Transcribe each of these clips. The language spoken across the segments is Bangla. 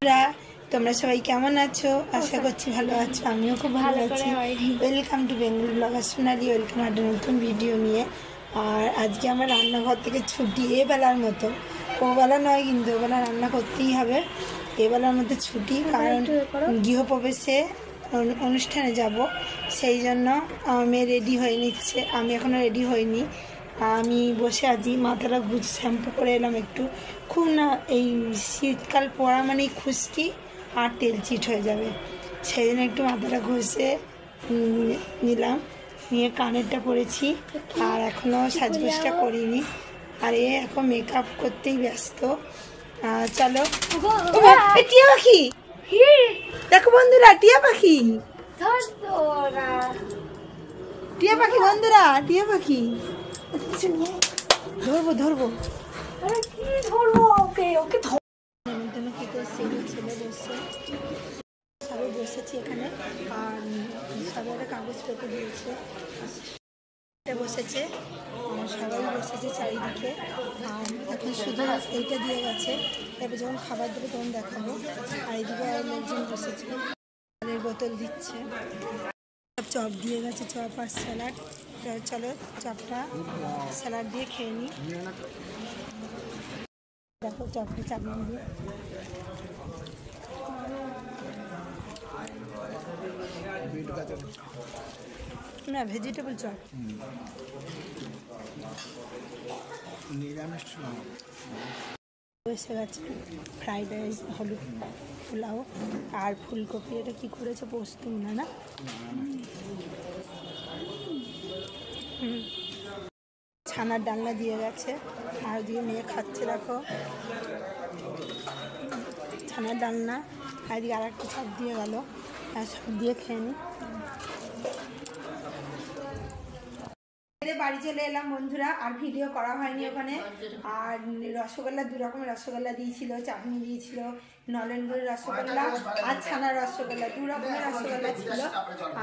বন্ধুরা তোমরা সবাই কেমন আছো? আশা করছি ভালো আছো। আমিও খুব ভালো আছি। Welcome to Bengal blogger Sonali. Welcome একটা নতুন ভিডিও নিয়ে। আর আজকে আমার রান্নাঘর থেকে ছুটি এবেলার মতো, ওবেলা নয় কিন্তু ওবেলা রান্না করতেই হবে। এবেলার মধ্যে ছুটি, কারণ গৃহপ্রবেশে অনুষ্ঠানে যাব, সেই জন্য মেয়ে রেডি হয়ে নিচ্ছে। আমি এখনও রেডি হইনি। আমি বসে আছি, মাথাটা শ্যাম্পু করে এলাম একটু। খুব না, এই শীতকাল পড়া মানে খুশকি আর তেল চিট হয়ে যাবে, সেই জন্য একটু মাথাটা ঘষে নিলাম। নিয়ে কানেরটা পরেছি, আর এখনও সাজগোজটা করিনি। আর এখন মেকআপ করতেই ব্যস্ত। চলো। টিয়া পাখি দেখো বন্ধুরা, টিয়া পাখি, টিয়া পাখি বন্ধুরা, টিয়া পাখি। ধরবো ধরবো ওকে ওকে কি করছে? ছেলে বসছে, সবাই বসেছি এখানে। আর সবাই একটা কাগজ পেতে দিয়েছে, বসেছে, সবাই বসেছে চারিদিকে। আর এখন শুধু এইটা দিয়ে গেছে, এবার যখন খাবার দেবে তখন দেখাবো। আর এইদিকে একজন বসেছে, বোতল দিচ্ছে। চপ দিয়ে গেছে, চপ আর স্যালাড। চলো চপটা স্যালাড দিয়ে খেয়ে নিই। দেখো চপটা চাটনি দিয়ে, না ভেজিটেবল চপ, নিরামিষ এসে গেছে। ফ্রাইড রাইস, হলুদ পোলাও আর ফুলকপি। এটা কি করেছে? পোস্ত না, না ছানার ডালনা দিয়ে গেছে। আর দিয়ে মেয়ে খাচ্ছে, দেখো ছানার ডালনা। আর দিয়ে আর একটা সব দিয়ে গেল, আর সব দিয়ে খেয়ে নিই। বাড়ি চলে এলাম বন্ধুরা, আর ভিডিও করা হয়নি ওখানে। আর রসগোল্লা, 2 রকমের রসগোল্লা দিয়েছিল, চাটনি দিয়েছিল, নলেনগুড়ির রসগোল্লা আর ছানার রসগোল্লা, 2 রকমের রসগোল্লা ছিল।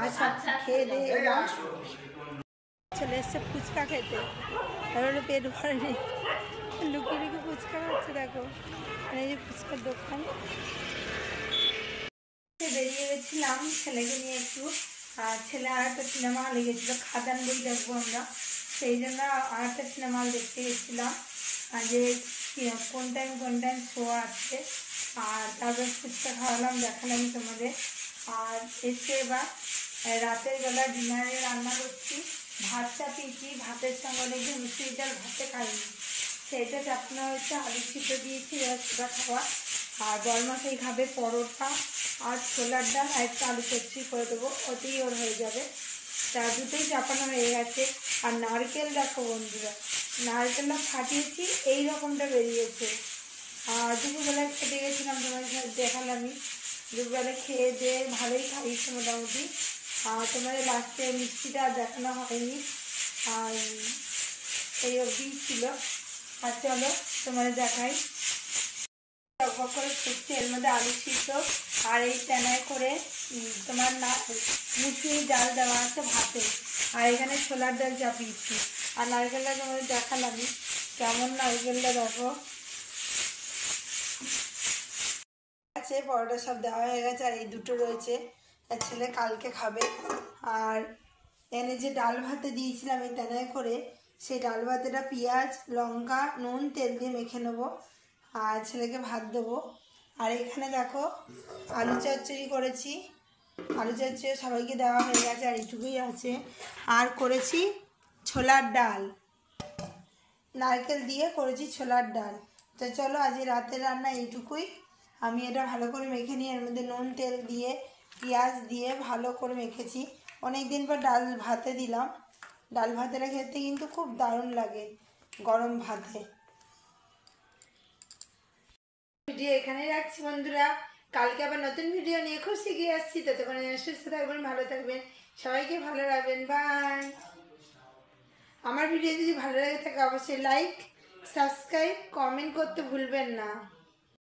আর সব খেয়ে দিয়ে এলাম। চলে এসছে ফুচকা খেতে, আর পেট ভরেনি, লুকিয়ে লুকিয়ে ফুচকা খাচ্ছে। দেখো এই যে ফুচকার দোকান। বেরিয়ে গেছিলাম ছেলেকে নিয়ে একটু। আর ছেলে আর একটা সিনেমা হলে গেছিলো, খাদান বই দেখবো আমরা, সেই জন্য আর একটা সিনেমা হল দেখতে গেছিলাম। আর যে কোন টাইম শো আছে। আর তারপর ফুচকা খাওয়ালাম, দেখালাম তোমাদের। আর এসে এবার রাতের বেলা ডিনারে রান্না করছি। ভাত চাপিয়েছি, ভাতের সঙ্গে অনেকদিন মুসুরির ডাল ভাতে খাইনি, সেইটা চাপানো হয়েছে। আলু সিদ্ধ দিয়েছি, সেটা খাওয়া। আর বরমাসাই খাবে পরোটা আর ছোলার ডাল, আর একটু আলু চচ্চড়ি করে দেবো, ওতেই ওর হয়ে যাবে। তার দুটোই চাপানো হয়ে গেছে। আর নারকেল দেখো বন্ধুরা, নারকেলটা ফাটিয়েছি, এই রকমটা বেরিয়েছে। আর দুপুরবেলায় খেতে গেছিলাম, তোমাদের সাথে দেখালামই। দুপুরবেলা খেয়ে দিয়ে ভালোই খাইয়েছে মোটামুটি। আর তোমাদের লাস্টে মিষ্টিটা দেখানো হয়নি, আর এই অবধি ছিল। আর চলো তোমাদের দেখাই। টকবক করে ফুটছে, এর মধ্যে আলু সিদ্ধ আর এই তেনায় করে তোমার মুসুরির ডাল দেওয়া আছে ভাতে। আর এখানে ছোলার ডাল চাপিয়েছি। আর নারকেলটা তোমাদের দেখালামই, কেমন নারকেলটা দেখো। আছে পরোটা সব দেওয়া হয়ে গেছে, আর এই দুটো রয়েছে, আর ছেলে কালকে খাবে। আর এনে যে ডাল ভাতে দিয়েছিলাম এই তেনায় করে, সেই ডাল ভাতেটা পেঁয়াজ লঙ্কা নুন তেল দিয়ে মেখে নেবো, আর ছেলেকে ভাত দেবো। আর এখানে দেখো আলু চচ্চড়ি করেছি, আলু চচ্চড়ি সবাইকে দেওয়া হয়ে গেছে, আর এইটুকুই আছে। আর করেছি ছোলার ডাল, নারকেল দিয়ে করেছি ছোলার ডাল। তো চলো আজ রাতের রান্না এইটুকুই। আমি এটা ভালো করে মেখে নিয়ে এর মধ্যে নুন তেল দিয়ে পেঁয়াজ দিয়ে ভালো করে মেখেছি। অনেক দিন পর ডাল ভাতে দিলাম। ডাল ভাতেটা খেতে কিন্তু খুব দারুণ লাগে গরম ভাতে। ভিডিও এখানেই রাখছি বন্ধুরা, কালকে আবার নতুন ভিডিও নিয়ে খুব শিখিয়ে আসছি। ততক্ষণে সুস্থ থাকবেন, ভালো থাকবেন, সবাইকে ভালো রাখবেন। বাই। আমার ভিডিও যদি ভালো লাগে থাকে অবশ্যই লাইক সাবস্ক্রাইব কমেন্ট করতে ভুলবেন না।